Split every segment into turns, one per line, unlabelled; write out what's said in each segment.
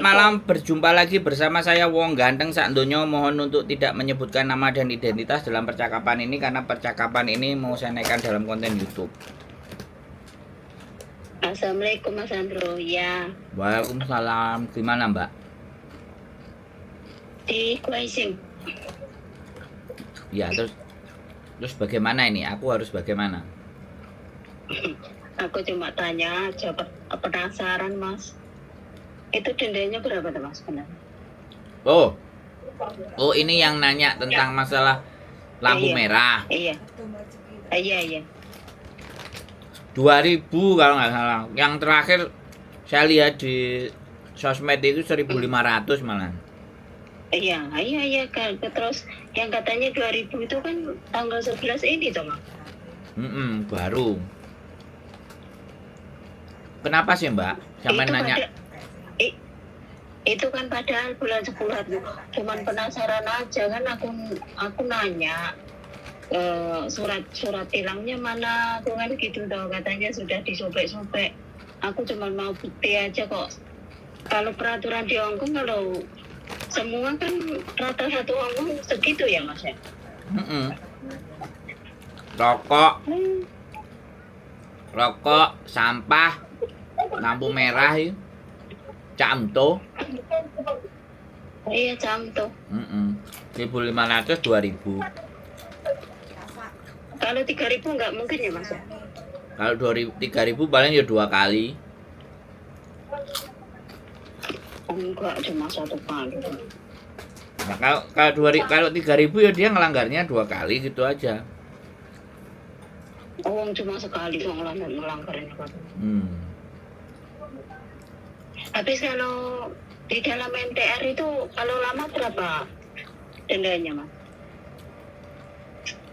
Malam, berjumpa lagi bersama saya Wong Ganteng sak donya. Mohon untuk tidak menyebutkan nama dan identitas dalam percakapan ini karena percakapan ini mau saya naikkan dalam konten YouTube.
Assalamualaikum Mas Andro. Ya,
Waalaikumsalam. Gimana Mbak?
di Kuaising.
Ya, terus bagaimana ini? Aku harus bagaimana?
Aku cuma tanya, coba penasaran Mas. Itu dendanya berapa tuh Mas benar?
Oh ini yang nanya tentang masalah lampu
Iya.
merah.
Iya. Iya.
2000 kalau nggak salah. Yang terakhir saya lihat di sosmed itu 1500 malah.
Iya kan. Terus yang katanya 2000 itu kan tanggal 11 ini toh Mas.
Baru. Kenapa sih Mbak? Sampai
Itu
nanya.
Itu kan padahal bulan 10 cuman penasaran aja kan aku nanya surat tilangnya mana, aku kan gitu tau, katanya sudah disobek-sobek. Aku cuma mau bukti aja kok. Kalau peraturan di Hongkong, kalau semua kan rata satu Hongkong segitu ya Mas ya.
Rokok, sampah, lampu merah itu camto.
Iya camto.
1.500 2.000.
Kalau 3.000 nggak mungkin ya Mas ya.
Kalau 3.000 paling ya 2 kali.
Enggak, cuma 1 kali.
Nah, kalau 3.000 ya dia ngelanggarnya 2 kali gitu aja.
Cuma sekali kok ngelanggarnya. Habis kalau di dalam MTR itu kalau lama berapa dendanya Mas?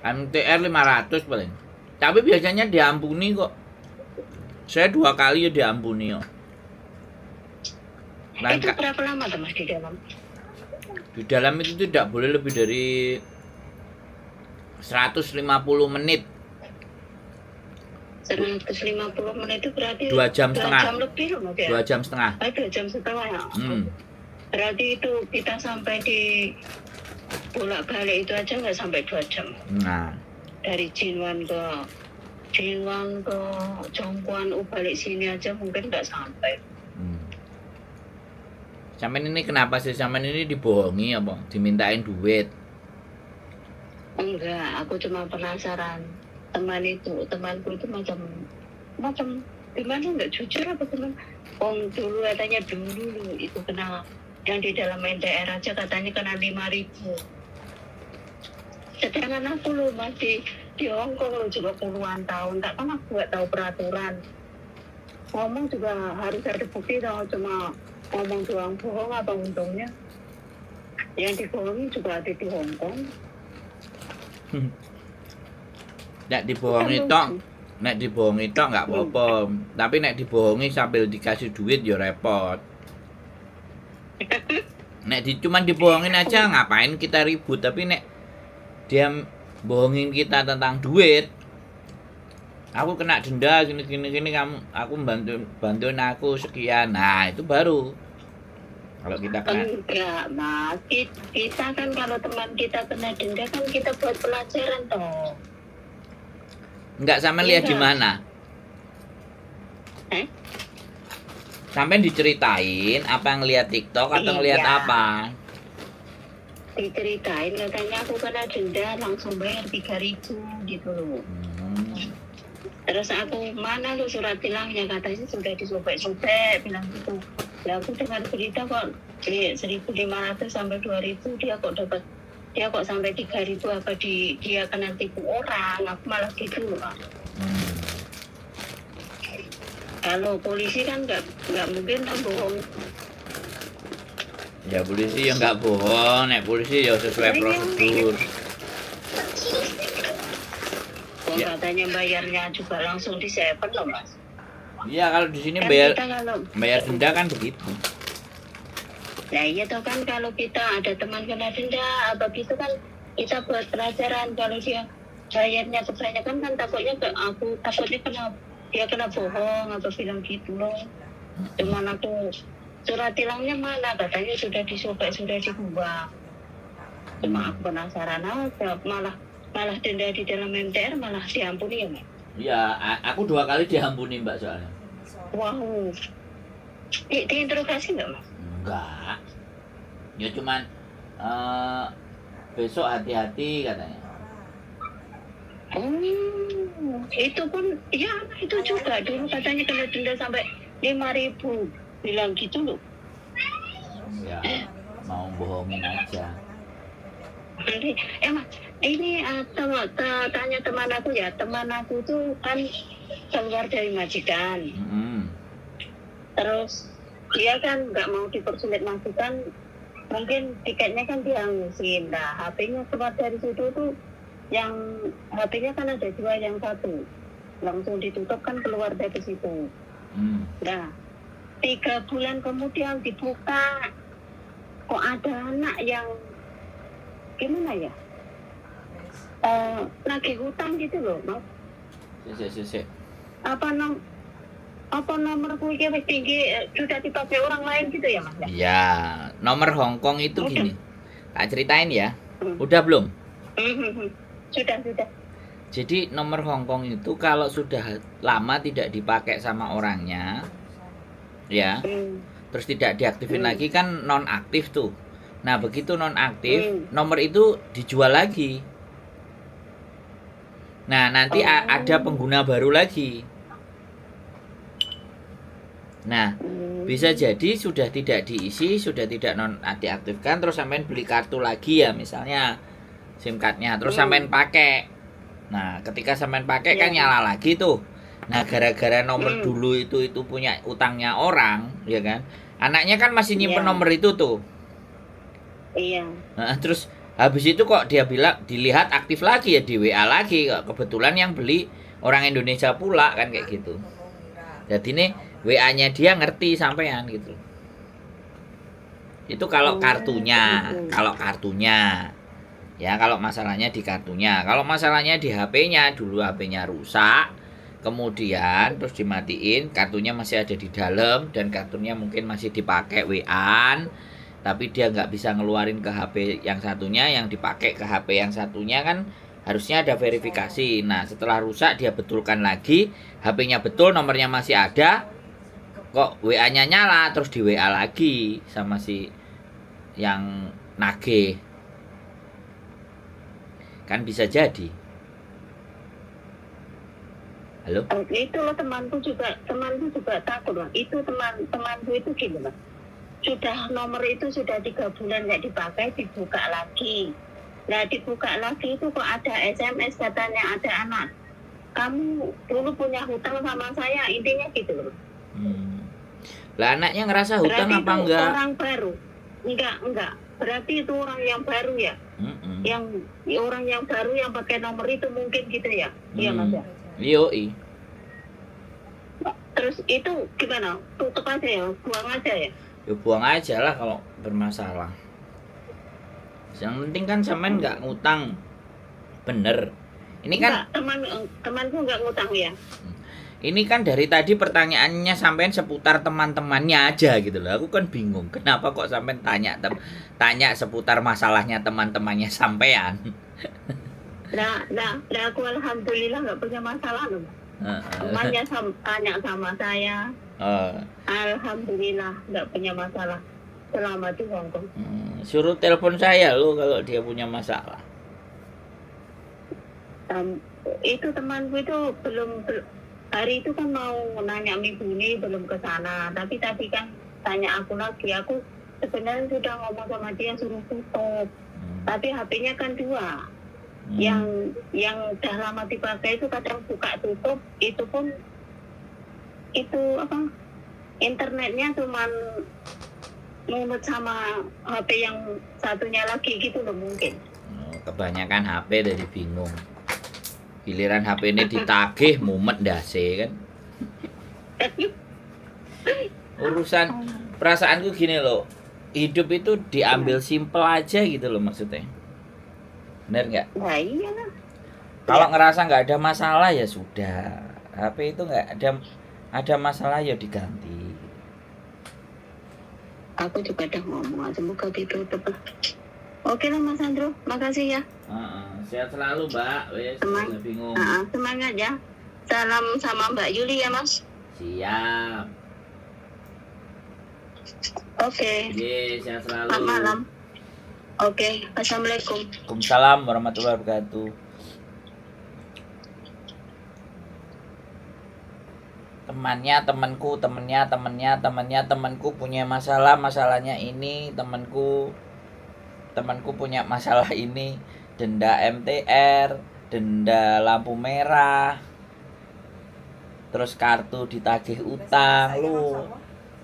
MTR 500 paling. Tapi biasanya diampuni kok. Saya 2 kali ya diampuni kok.
Itu berapa lama tuh Mas di dalam?
Di dalam itu tidak boleh lebih dari 150 menit.
150 menit itu berarti
2 jam setengah.
2 jam lebih loh Mas ya?
2 jam setengah.
2 jam setengah ya? Berarti itu kita sampai di bolak-balik itu aja nggak sampai 2 jam.
Nah,
dari Jinwan ke Jongguan balik sini aja mungkin nggak sampai.
Sampean ini kenapa sih? Sampean ini dibohongi apa? Dimintain duit?
Enggak, aku cuma penasaran. Temanku itu macam gimana, nggak jujur apa gimana? Dulu katanya dulu itu kena yang di dalam NTR aja katanya kena 5.000. Sedangkan aku loh masih di Hongkong loh juga puluhan tahun, tak kan aku nggak tahu peraturan. Ngomong juga harus ada bukti, tau cuma ngomong doang bohong apa untungnya. Yang dibohongi juga ada di Hongkong.
Nek dibohongi tok nggak apa-apa. Tapi nek dibohongi sambil dikasih duit ya repot. Nek cuman dibohongin aja ngapain kita ribut, tapi nek dia bohongin kita tentang duit, aku kena denda gini aku bantuin aku sekian, nah itu baru kalau kita kena.
Enggak Mas, kita kan kalau teman kita kena denda kan kita buat pelajaran toh.
Enggak, sampean lihat di mana? Sampean diceritain apa, ngeliat TikTok atau ngeliat apa?
Diceritain katanya aku kena denda langsung bayar 3.000 gitu loh. Terus aku mana lo surat tilangnya, katanya sudah disobek-sobek bilang gitu. Ya aku dengar berita kok 1.500 sampai 2.000 dia kok sampai 3.000 apa dia kena tipu orang, aku malah gitu loh. Kalau polisi kan nggak mungkin kan bohong.
Ya polisi ya nggak bohong, nek polisi ya sesuai prosedur.
Ya. Katanya bayarnya juga langsung di seven loh Mas.
Iya, kalau di sini
kan
bayar denda kan begitu.
Nah iya toh kan, kalau kita ada teman kena denda apa gitu kan kita buat pelajaran. Kalau dia bayarnya kebanyakan kan takutnya dia kena bohong atau bilang gitu loh. Cuman aku surat tilangnya mana, katanya sudah disobek, sudah dibuang. Cuma aku penasaran aja, malah denda di dalam MTR malah diampuni ya, Mas?
Ya, aku 2 kali diampuni Mbak soalnya.
Wow. Diinterogasi nggak, Mas?
Enggak. Ya cuman besok hati-hati katanya.
Itu pun ya itu juga dulu katanya kena denda sampai 5.000, bilang gitu loh.
Ya, mau bohongin aja.
Mas, ini tanya teman aku ya, teman aku tuh kan keluar dari majikan. Terus dia kan nggak mau dipersulit majikan, mungkin tiketnya kan dihangusin. Nah, HP-nya keluar dari situ tuh, yang HP-nya kan ada 2, yang satu langsung ditutup kan keluar dari situ. Nah, 3 bulan kemudian dibuka, kok ada anak yang gimana ya, nagih hutang gitu loh, Mas. Apa nomorku iki wis tinggi, sudah dipakai orang lain gitu ya, Mas?
Ya, nomor Hongkong itu gini. Tak ceritain ya. Udah belum?
Sudah.
Jadi nomor Hongkong itu kalau sudah lama tidak dipakai sama orangnya, ya, terus tidak diaktifin lagi kan nonaktif tuh. Nah begitu nonaktif, nomor itu dijual lagi. Nah nanti ada pengguna baru lagi. Nah bisa jadi sudah tidak diisi, sudah tidak diaktifkan, terus sampean beli kartu lagi ya, misalnya SIM cardnya, terus sampean pakai. Nah ketika sampean pakai kan nyala lagi tuh. Nah gara-gara nomor dulu itu punya utangnya orang, ya kan, anaknya kan masih nyimpen nomor itu tuh.
Iya.
Nah, terus habis itu kok dia bilang dilihat aktif lagi ya, di WA lagi, kebetulan yang beli orang Indonesia pula kan kayak gitu. Jadi nih WA-nya dia ngerti sampean gitu. Itu kalau kartunya, ya kalau masalahnya di kartunya. Kalau masalahnya di HP-nya, dulu HP-nya rusak, kemudian terus dimatiin, kartunya masih ada di dalam dan kartunya mungkin masih dipakai WA-an, tapi dia nggak bisa ngeluarin ke HP yang satunya, yang dipakai ke HP yang satunya kan harusnya ada verifikasi. Nah setelah rusak dia betulkan lagi, HP-nya betul, nomornya masih ada, kok WA-nya nyala, terus di WA lagi sama si yang nagih. Kan bisa jadi. Halo?
Itu loh, temanku juga takut, Mas. Itu temanku itu gini, Mas. Sudah nomor itu sudah 3 bulan nggak dipakai, dibuka lagi. Nah dibuka lagi itu kok ada SMS katanya ada anak, kamu dulu punya hutang sama saya, intinya gitu loh.
Lah anaknya ngerasa hutang
berarti
apa enggak?
Orang baru? Enggak. Berarti itu orang yang baru ya? Yang orang yang baru yang pakai nomor itu mungkin gitu ya? Iya Mas ya?
Yoi.
Terus itu gimana? Tutup aja ya? Buang aja ya?
Ya buang aja lah kalau bermasalah. Yang penting kan sampean nggak ngutang, bener. Ini kan
temanku nggak ngutang ya.
Ini kan dari tadi pertanyaannya sampean seputar teman-temannya aja gitu loh. Aku kan bingung kenapa kok sampean tanya seputar masalahnya teman-temannya sampean.
Nah, aku alhamdulillah nggak punya masalah loh. Temannya tanya sama saya. Alhamdulillah nggak punya masalah selama di Hongkong.
Suruh telepon saya lo kalau dia punya masalah.
Itu temanku itu belum hari itu kan mau nanya minggu ini belum ke sana, tapi tadi kan tanya aku lagi, aku sebenarnya sudah ngomong sama dia suruh tutup, tapi HP-nya kan 2, yang udah lama dipakai itu kadang buka tutup, itu pun itu apa, internetnya cuman nunut sama HP yang satunya lagi gitu loh mungkin.
Kebanyakan HP dari bingung. Giliran HP ini ditagih mumet dase kan. Urusan perasaanku gini loh, hidup itu diambil simpel aja gitu loh maksudnya. Bener nggak?
Nah iya lah.
Kalau ngerasa nggak ada masalah ya sudah, HP itu nggak ada masalah ya diganti.
aku juga udah ngomong semoga ditutup. Oke lah Mas Andro, makasih ya.
Sehat selalu Mbak. Wes,
Semangat.
udah bingung.
Semangat ya. Salam sama Mbak Yuli ya Mas.
Siap.
Oke.
Sehat selalu.
Selamat malam. Oke, assalamualaikum.
Waalaikumsalam warahmatullahi wabarakatuh. Temanku punya masalahnya ini, temanku punya masalah ini, denda MTR, denda lampu merah, terus kartu ditagih utang,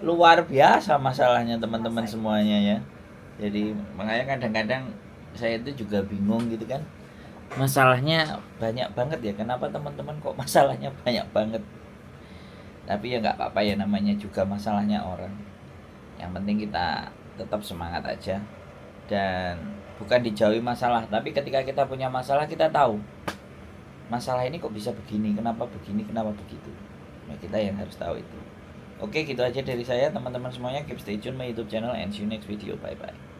luar biasa masalahnya teman-teman semuanya ya. Jadi makanya kadang-kadang saya itu juga bingung gitu kan, masalahnya banyak banget ya, kenapa teman-teman kok masalahnya banyak banget. Tapi ya nggak apa-apa ya, namanya juga masalahnya orang. Yang penting kita tetap semangat aja dan bukan dijauhi masalah, tapi ketika kita punya masalah kita tahu masalah ini kok bisa begini, kenapa begitu. Nah, kita yang harus tahu itu. Oke, gitu aja dari saya teman-teman semuanya. Keep stay tune my YouTube channel and see you next video. Bye bye.